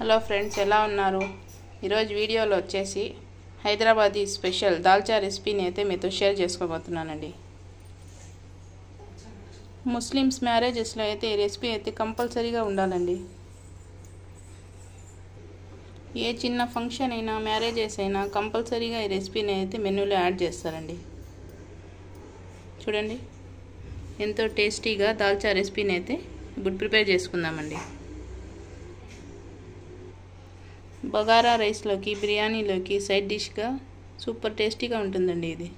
Hello friends, ఎలా ఉన్నారు? ఈరోజు వీడియోలో వచ్చేసి హైదరాబాదీ స్పెషల్ దాల్చా రెసిపీని అయితే మీతో షేర్ చేసుకోబోతున్నానండి. ముస్లిమ్స్ మ్యారేజెస్లో అయితే ఈ రెసిపీ అయితే కంపల్సరీగా ఉండాలండి. ఏ చిన్న ఫంక్షన్ అయినా మ్యారేజెస్ అయినా కంపల్సరీగా ఈ రెసిపీని అయితే మెనూలో యాడ్ చేస్తారండి. చూడండి, ఎంతో టేస్టీగా దాల్చా రెసిపీని అయితే ఇప్పుడు ప్రిపేర్ చేసుకుందామండి. బగారా రైస్లోకి, బిర్యానీలోకి సైడ్ డిష్గా సూపర్ టేస్టీగా ఉంటుందండి ఇది.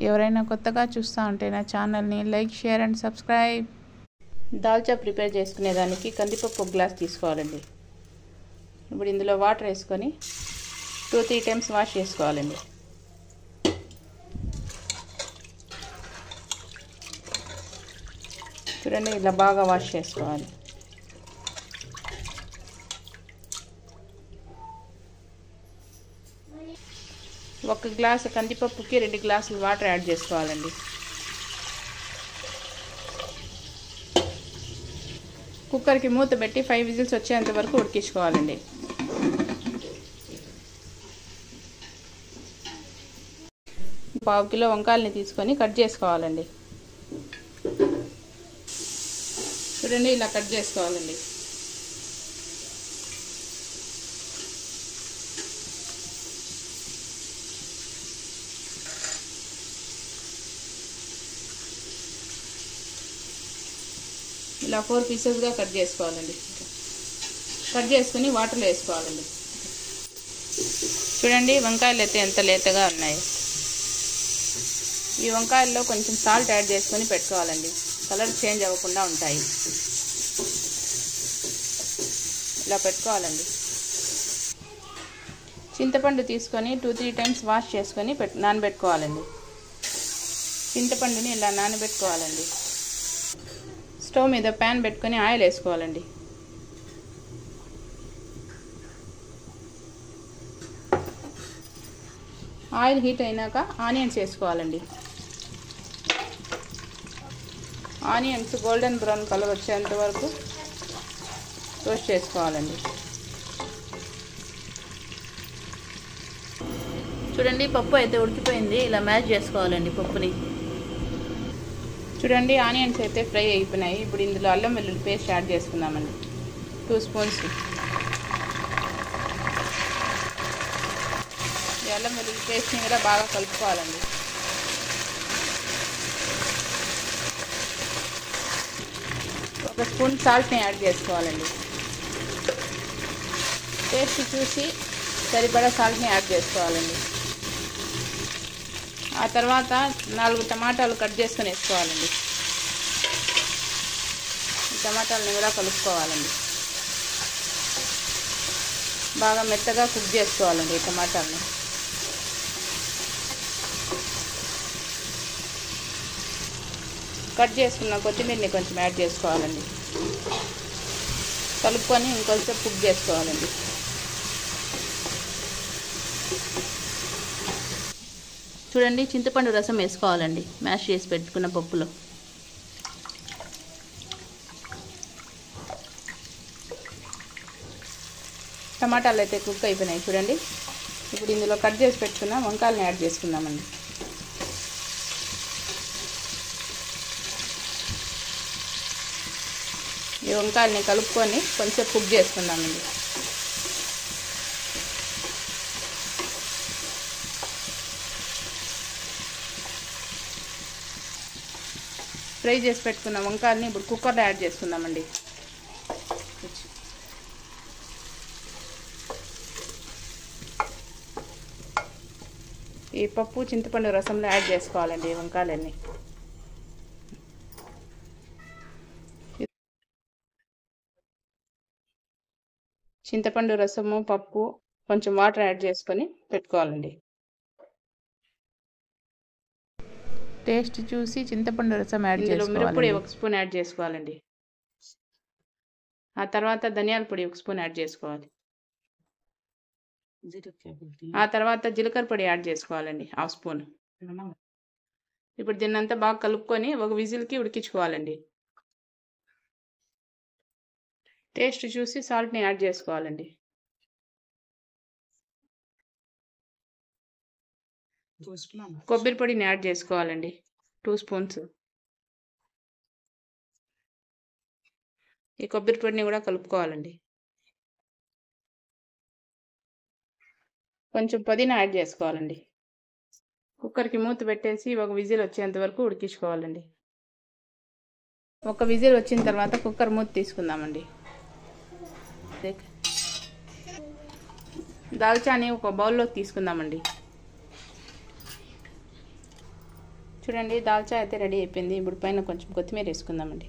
ఎవరైనా కొత్తగా చూస్తూ ఉంటే నా ఛానల్ని like, share and subscribe. Dalcha prepare చేసుకునేదానికి కందిపప్పు ఒక గ్లాస్ తీసుకోవాలండి. ఇప్పుడు ఇందులో వాటర్ వేసుకొని 2-3 టైమ్స్ వాష్ చేసుకోవాలండి. చూడండి, ఇలా బాగా వాష్ చేసుకోవాలి. ఒక గ్లాసు కందిపప్పుకి 2 గ్లాసులు వాటర్ యాడ్ చేసుకోవాలండి. కుక్కర్కి మూత పెట్టి 5 విజిల్స్ వచ్చేంత వరకు ఉడికించుకోవాలండి. పావు కిలో వంకాయలని తీసుకొని కట్ చేసుకోవాలండి. చూడండి, ఇలా కట్ చేసుకోవాలండి. ఇలా 4 పీసెస్గా కట్ చేసుకోవాలండి. కట్ చేసుకుని వాటర్లో వేసుకోవాలండి. చూడండి, వంకాయలు అయితే ఎంత లేతగా ఉన్నాయి. ఈ వంకాయల్లో కొంచెం సాల్ట్ యాడ్ చేసుకొని పెట్టుకోవాలండి. కలర్ చేంజ్ అవ్వకుండా ఉంటాయి. ఇలా పెట్టుకోవాలండి. చింతపండు తీసుకొని 2-3 టైమ్స్ వాష్ చేసుకొని నానబెట్టుకోవాలండి. చింతపండుని ఇలా నానబెట్టుకోవాలండి. స్టవ్ మీద ప్యాన్ పెట్టుకొని ఆయిల్ వేసుకోవాలండి. ఆయిల్ హీట్ అయినాక ఆనియన్స్ వేసుకోవాలండి. ఆనియన్స్ గోల్డెన్ బ్రౌన్ కలర్ వచ్చేంత వరకు రోస్ట్ చేసుకోవాలండి. చూడండి, పప్పు అయితే ఉడికిపోయింది. ఇలా మ్యాష్ చేసుకోవాలండి పప్పుని. చూడండి, ఆనియన్స్ అయితే ఫ్రై అయిపోయినాయి. ఇప్పుడు ఇందులో అల్లం వెల్లుల్లి పేస్ట్ యాడ్ చేసుకుందామండి. 2 స్పూన్స్. ఈ అల్లం వెల్లుల్లి పేస్ట్ని కూడా బాగా కలుపుకోవాలండి. ఒక స్పూన్ సాల్ట్ని యాడ్ చేసుకోవాలండి. టేస్ట్ చూసి సరిపడా సాల్ట్ని యాడ్ చేసుకోవాలండి. ఆ తర్వాత 4 టమాటాలు కట్ చేసుకొని వేసుకోవాలండి. టమాటాలని కూడా కలుపుకోవాలండి. బాగా మెత్తగా కుక్ చేసుకోవాలండి ఈ టమాటాలని. కట్ చేసుకున్న కొత్తిమీరని కొంచెం యాడ్ చేసుకోవాలండి. కలుపుకొని ఇంకొంచెం కుక్ చేసుకోవాలండి. చూడండి, చింతపండు రసం వేసుకోవాలండి మ్యాష్ చేసి పెట్టుకున్న పప్పులో. టమాటాలు అయితే కుక్ అయిపోయినాయి. చూడండి, ఇప్పుడు ఇందులో కట్ చేసి పెట్టుకున్న వంకాయలను యాడ్ చేసుకుందామండి. ఈ వంకాయలని కలుపుకొని కొంచెం కుక్ చేసుకుందామండి. ఫ్రై చేసి పెట్టుకున్న వంకాయలని ఇప్పుడు కుక్కర్లో యాడ్ చేసుకుందామండి. ఈ పప్పు చింతపండు రసంలో యాడ్ చేసుకోవాలండి వంకాయలన్నీ. చింతపండు రసము, పప్పు, కొంచెం వాటర్ యాడ్ చేసుకొని పెట్టుకోవాలండి. టేస్ట్ చూసి చింతపండు రసం యాడ్ చేసుకోవాలి. మిరప్పొడి 1 స్పూన్ యాడ్ చేసుకోవాలండి. ఆ తర్వాత ధనియాల పొడి 1 స్పూన్ యాడ్ చేసుకోవాలి. ఆ తర్వాత జీలకర్ర పొడి యాడ్ చేసుకోవాలండి 1/2 స్పూన్. ఇప్పుడు దీన్నంతా బాగా కలుపుకొని ఒక విజిల్కి ఉడికించుకోవాలండి. టేస్ట్ చూసి సాల్ట్ని యాడ్ చేసుకోవాలండి. కొబ్బరి పొడిని యాడ్ చేసుకోవాలండి 2 స్పూన్స్. ఈ కొబ్బరి పొడిని కూడా కలుపుకోవాలండి. కొంచెం పుదీనా యాడ్ చేసుకోవాలండి. కుక్కర్కి మూత పెట్టేసి ఒక విజిల్ వచ్చేంత వరకు ఉడికించుకోవాలండి. ఒక విజిల్ వచ్చిన తర్వాత కుక్కర్ మూత తీసుకుందామండి. దాల్చాని ఒక బౌల్లోకి తీసుకుందామండి. చూడండి, దాల్చా అయితే రెడీ అయిపోయింది. ఇప్పుడు పైన కొంచెం కొత్తిమీర వేసుకుందామండి.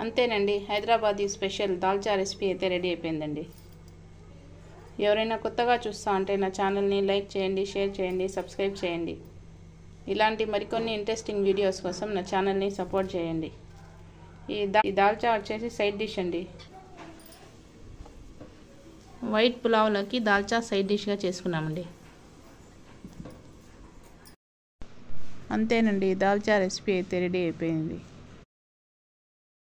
అంతేనండి, హైదరాబాదీ స్పెషల్ దాల్చా రెసిపీ అయితే రెడీ అయిపోయిందండి. ఎవరైనా కొత్తగా చూస్తా అంటే నా ఛానల్ని లైక్ చేయండి, షేర్ చేయండి, సబ్స్క్రైబ్ చేయండి. ఇలాంటి మరికొన్ని ఇంట్రెస్టింగ్ వీడియోస్ కోసం నా ఛానల్ని సపోర్ట్ చేయండి. ఈ దాల్చా వచ్చేసి సైడ్ డిష్ అండి. వైట్ పులావ్లోకి దాల్చా సైడ్ డిష్గా చేసుకున్నామండి. అంతేనండి, దాల్చా రెసిపీ అయితే రెడీ అయిపోయింది.